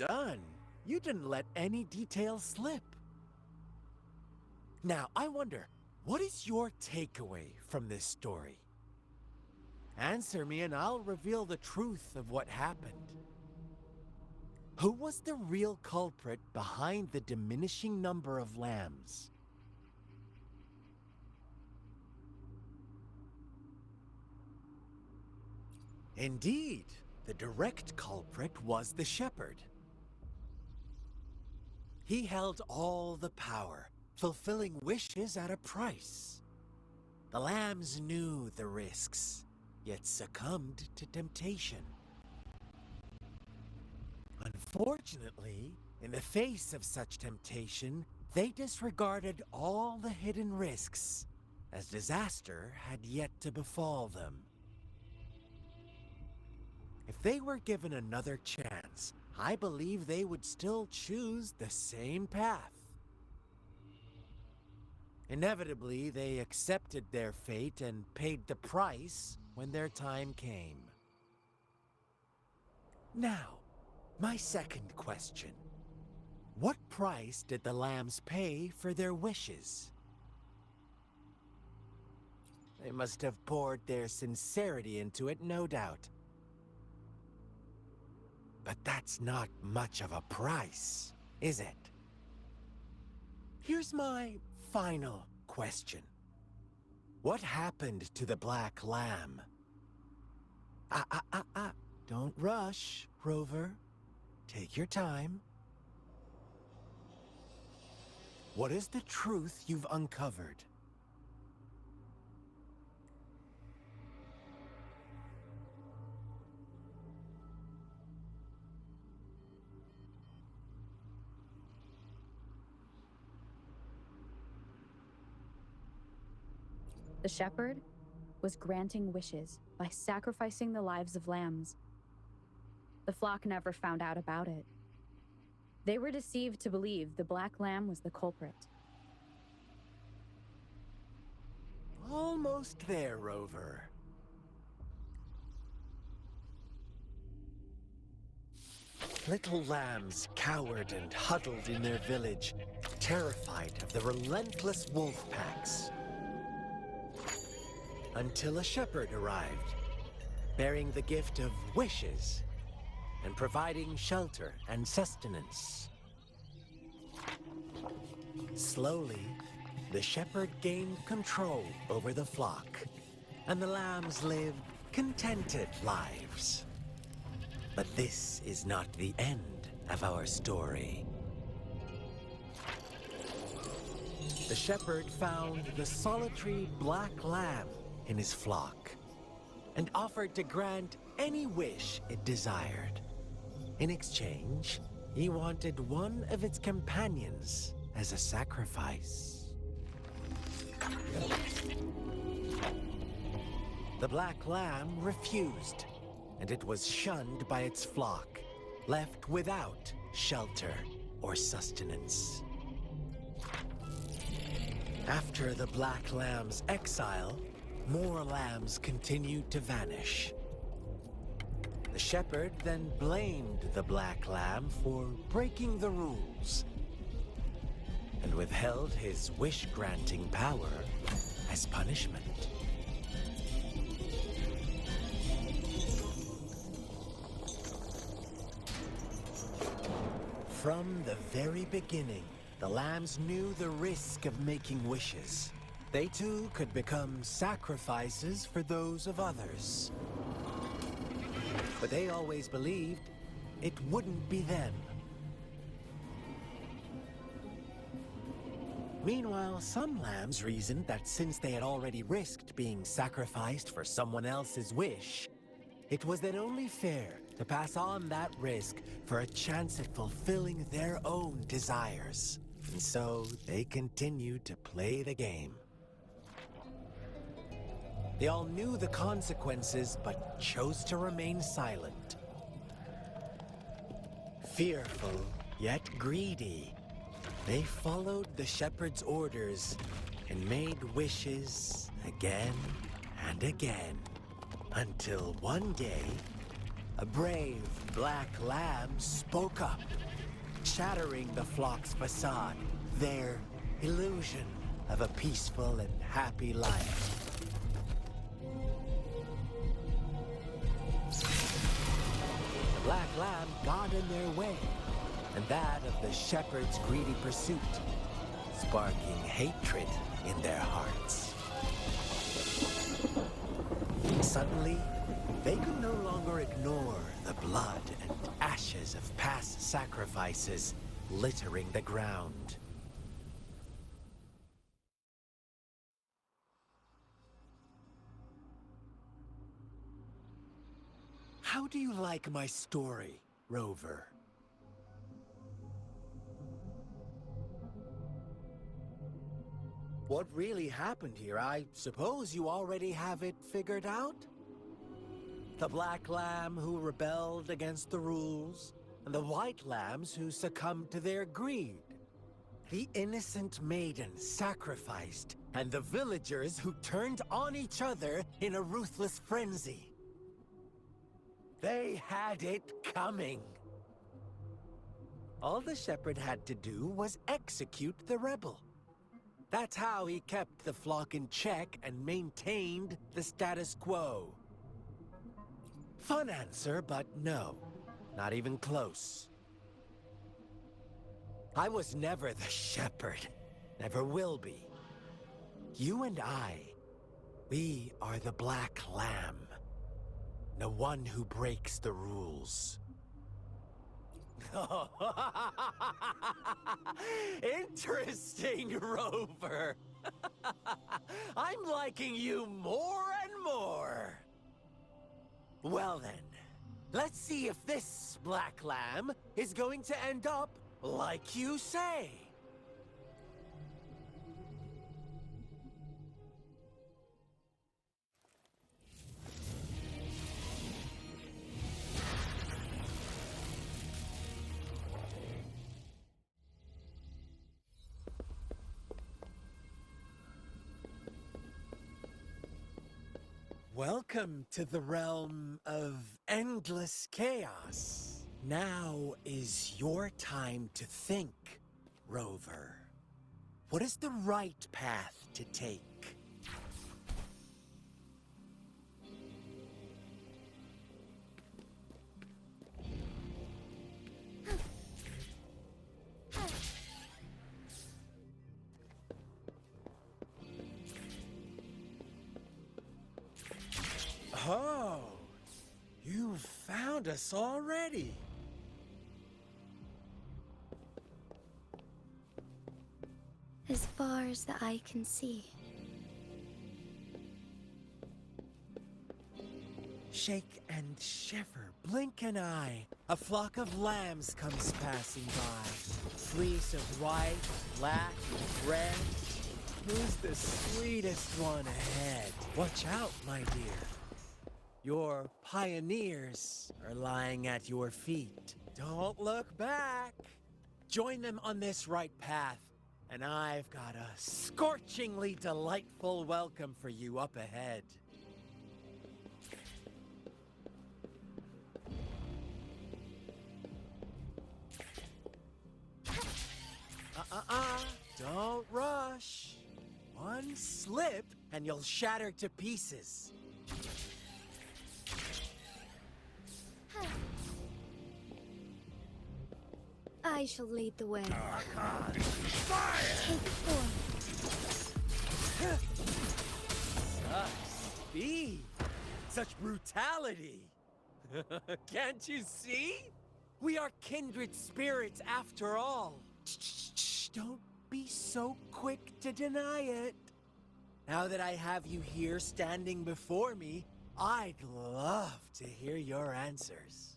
done. You didn't let any details slip. Now, I wonder, what is your takeaway from this story? Answer me and I'll reveal the truth of what happened. Who was the real culprit behind the diminishing number of lambs? Indeed, the direct culprit was the shepherd. He held all the power, fulfilling wishes at a price. The lambs knew the risks, yet succumbed to temptation. Unfortunately, in the face of such temptation, they disregarded all the hidden risks, as disaster had yet to befall them. If they were given another chance, I believe they would still choose the same path. Inevitably, they accepted their fate and paid the price when their time came. Now, my second question. What price did the lambs pay for their wishes? They must have poured their sincerity into it, no doubt. But that's not much of a price, is it? Here's my final question. What happened to the black lamb? Don't rush, Rover. Take your time. What is the truth you've uncovered? The shepherd was granting wishes by sacrificing the lives of lambs. The flock never found out about it. They were deceived to believe the black lamb was the culprit. Almost there, Rover. Little lambs cowered and huddled in their village, terrified of the relentless wolf packs. Until a shepherd arrived, bearing the gift of wishes and providing shelter and sustenance. Slowly, the shepherd gained control over the flock, and the lambs lived contented lives. But this is not the end of our story. The shepherd found the solitary black lamb in his flock and offered to grant any wish it desired. In exchange, he wanted one of its companions as a sacrifice. The black lamb refused, and it was shunned by its flock, left without shelter or sustenance. After the black lamb's exile, more lambs continued to vanish. The shepherd then blamed the black lamb for breaking the rules and withheld his wish-granting power as punishment. From the very beginning, the lambs knew the risk of making wishes. They too could become sacrifices for those of others. But they always believed it wouldn't be them. Meanwhile, some lambs reasoned that since they had already risked being sacrificed for someone else's wish, it was then only fair to pass on that risk for a chance at fulfilling their own desires. And so they continued to play the game. They all knew the consequences, but chose to remain silent. Fearful, yet greedy, they followed the shepherd's orders and made wishes again and again, until one day, A brave black lamb spoke up, shattering the flock's facade, their illusion of a peaceful and happy life. The black lamb got in their way, and that of the shepherd's greedy pursuit, sparking hatred in their hearts. Suddenly, they could no longer ignore the blood and ashes of past sacrifices littering the ground. How do you like my story, Rover? What really happened here? I suppose you already have it figured out? The black lamb who rebelled against the rules, and the white lambs who succumbed to their greed. The innocent maiden sacrificed, and the villagers who turned on each other in a ruthless frenzy. They had it coming. All the shepherd had to do was execute the rebel. That's how he kept the flock in check and maintained the status quo. Fun answer, but no. Not even close. I was never the shepherd. Never will be. You and I, we are the black lamb. The one who breaks the rules. Interesting, Rover. I'm liking you more and more. Well then, let's see if this black lamb is going to end up like you say. Welcome to the realm of endless chaos. Now is your time to think, Rover. What is the right path to take? Oh, you found us already. As far as the eye can see. Shake and shiver, blink an eye. A flock of lambs comes passing by. Fleece of white, black, red. Who's the sweetest one ahead? Watch out, my dear. Your pioneers are lying at your feet. Don't look back. Join them on this right path, and I've got a scorchingly delightful welcome for you up ahead. Don't rush. One slip, and you'll shatter to pieces. I shall lead the way. Fire! Take form. Such speed! Such brutality! Can't you see? We are kindred spirits after all. Shh, don't be so quick to deny it. Now that I have you here standing before me, I'd love to hear your answers.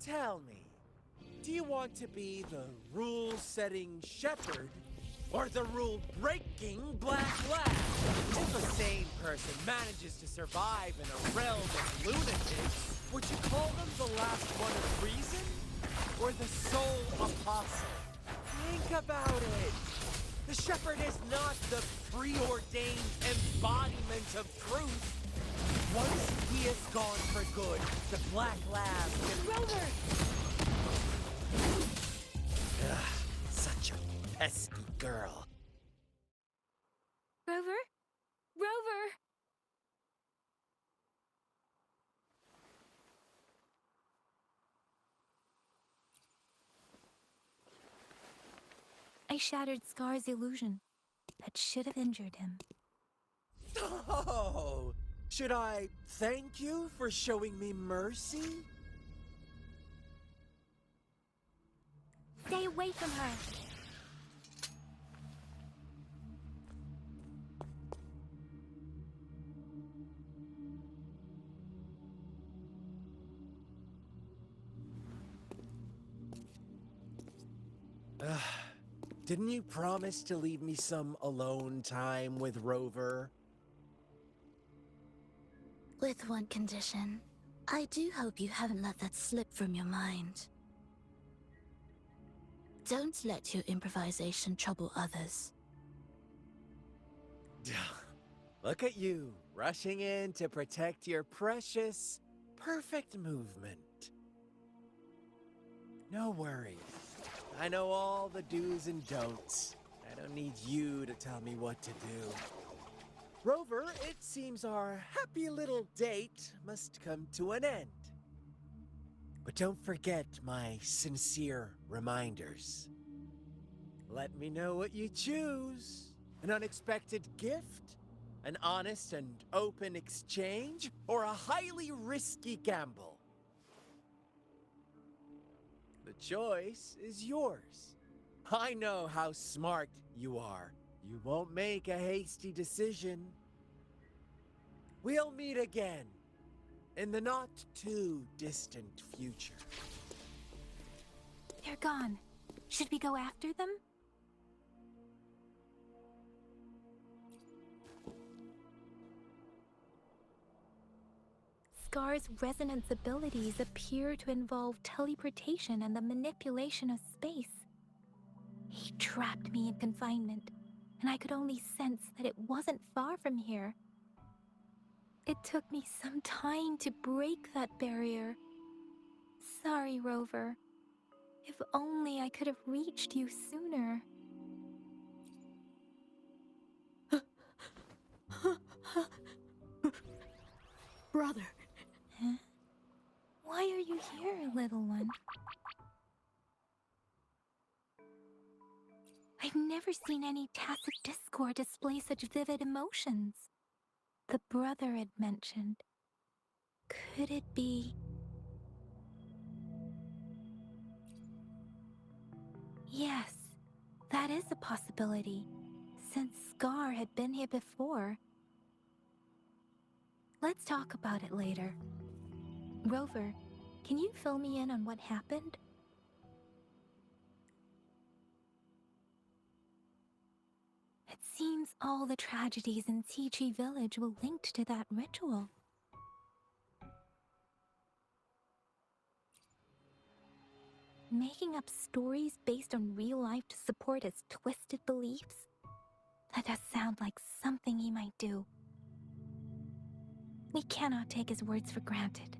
Tell me, do you want to be the rule-setting shepherd or the rule-breaking black lamb? If a sane person manages to survive in a realm of lunatics, Would you call them the last one of reason? Or the sole apostle? Think about it. The shepherd is not the preordained embodiment of truth. Once he is gone for good, the Black Lab can... Rover! Ugh, such a pesky girl. Rover? Rover! I shattered Scar's illusion. That should have injured him. Oh, should I thank you for showing me mercy? Stay away from her! Didn't you promise to leave me some alone time with Rover? With one condition. I do hope you haven't let that slip from your mind. Don't let your improvisation trouble others. Look at you, rushing in to protect your precious, perfect movement. No worries. I know all the do's and don'ts. I don't need you to tell me what to do. Rover, it seems our happy little date must come to an end. But don't forget my sincere reminders. Let me know what you choose. An unexpected gift? An honest and open exchange? Or a highly risky gamble? The choice is yours. I know how smart you are. You won't make a hasty decision. We'll meet again in the not-too-distant future. They're gone. Should we go after them? Scar's resonance abilities appear to involve teleportation and the manipulation of space. He trapped me in confinement, and I could only sense that it wasn't far from here. It took me some time to break that barrier. Sorry, Rover. If only I could have reached you sooner. Brother. Huh? Why are you here, little one? I've never seen any tacit discord display such vivid emotions. The brother had mentioned. Could it be... Yes, that is a possibility, since Scar had been here before. Let's talk about it later. Rover, can you fill me in on what happened? It seems all the tragedies in Tea Tree Village were linked to that ritual. Making up stories based on real life to support his twisted beliefs? That does sound like something he might do. We cannot take his words for granted.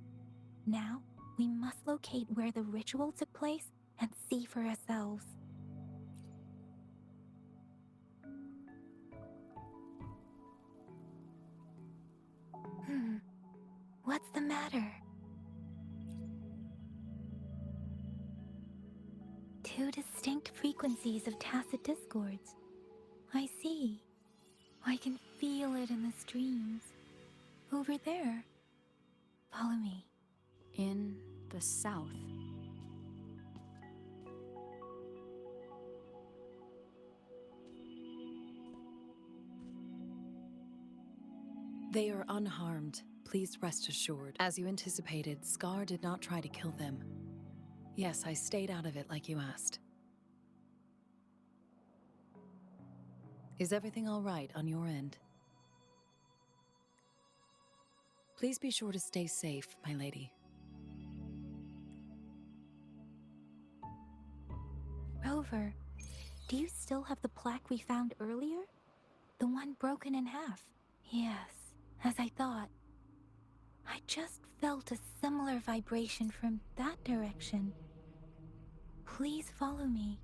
Now, we must locate where the ritual took place and see for ourselves. What's the matter? Two distinct frequencies of tacit discords. I see. I can feel it in the streams. Over there. Follow me. In the south. They are unharmed. Please rest assured. As you anticipated, Scar did not try to kill them. Yes, I stayed out of it like you asked. Is everything all right on your end? Please be sure to stay safe, my lady. Rover, do you still have the plaque we found earlier? The one broken in half? Yes, as I thought. I just felt a similar vibration from that direction. Please follow me.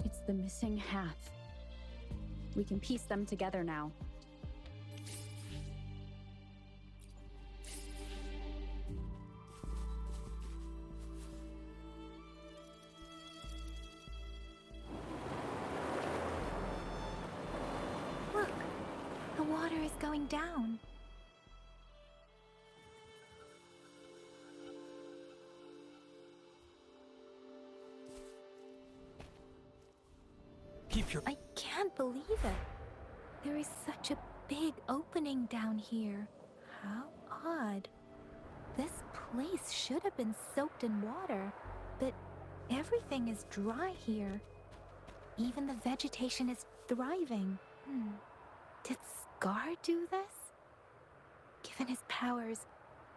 It's the missing half. We can piece them together now. Look, the water is going down. Keep your... I can't believe it. There is such a big opening down here. How odd. This place should have been soaked in water, but everything is dry here. Even the vegetation is thriving. Did Scar do this? Given his powers,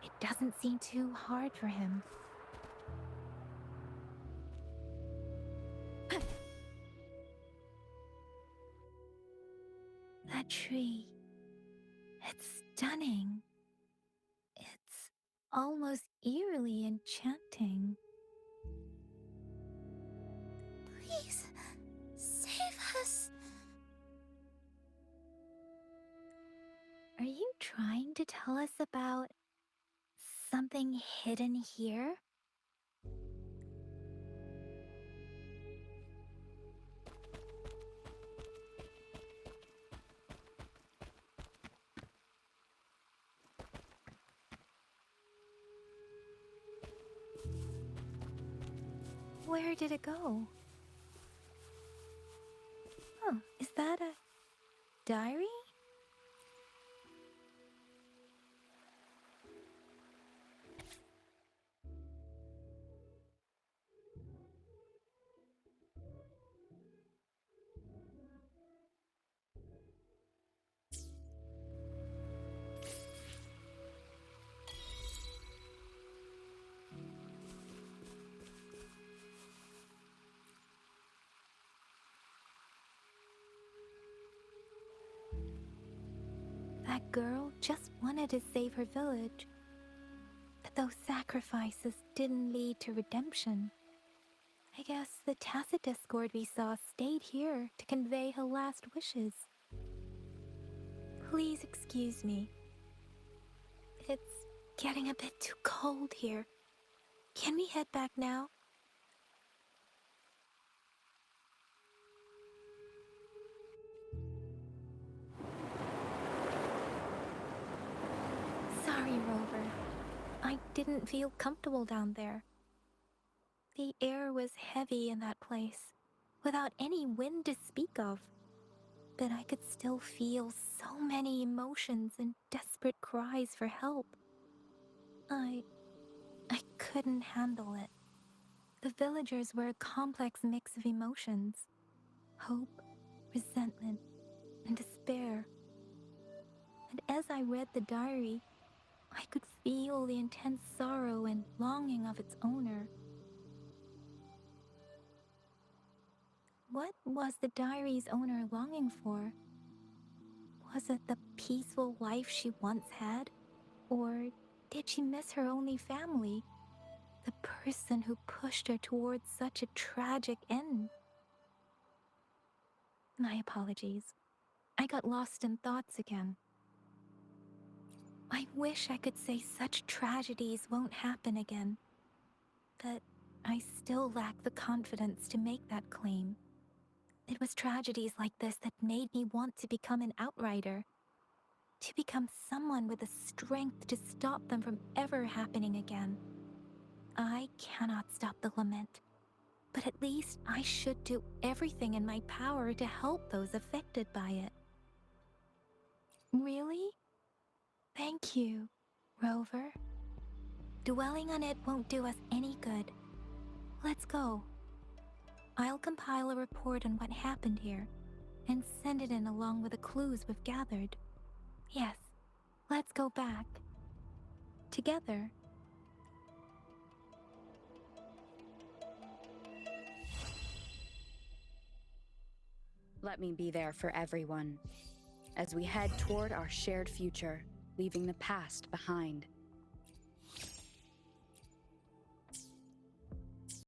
it doesn't seem too hard for him. That tree. It's stunning. It's almost eerily enchanting. Please, save us. Are you trying to tell us about something hidden here? Where did it go? Oh, is that a diary? That girl just wanted to save her village. But those sacrifices didn't lead to redemption. I guess the tacit discord we saw stayed here to convey her last wishes. Please excuse me. It's getting a bit too cold here. Can we head back now? Sorry, Rover. I didn't feel comfortable down there. The air was heavy in that place, without any wind to speak of. But I could still feel so many emotions and desperate cries for help. I couldn't handle it. The villagers were a complex mix of emotions. Hope, resentment, and despair. And as I read the diary, I could feel the intense sorrow and longing of its owner. What was the diary's owner longing for? Was it the peaceful life she once had? Or did she miss her only family? The person who pushed her towards such a tragic end? My apologies. I got lost in thoughts again. I wish I could say such tragedies won't happen again. But I still lack the confidence to make that claim. It was tragedies like this that made me want to become an outrider. To become someone with the strength to stop them from ever happening again. I cannot stop the lament, but at least I should do everything in my power to help those affected by it. Really? Thank you, Rover. Dwelling on it won't do us any good. Let's go. I'll compile a report on what happened here and send it in along with the clues we've gathered. Yes, let's go back. Together. Let me be there for everyone as we head toward our shared future, leaving the past behind.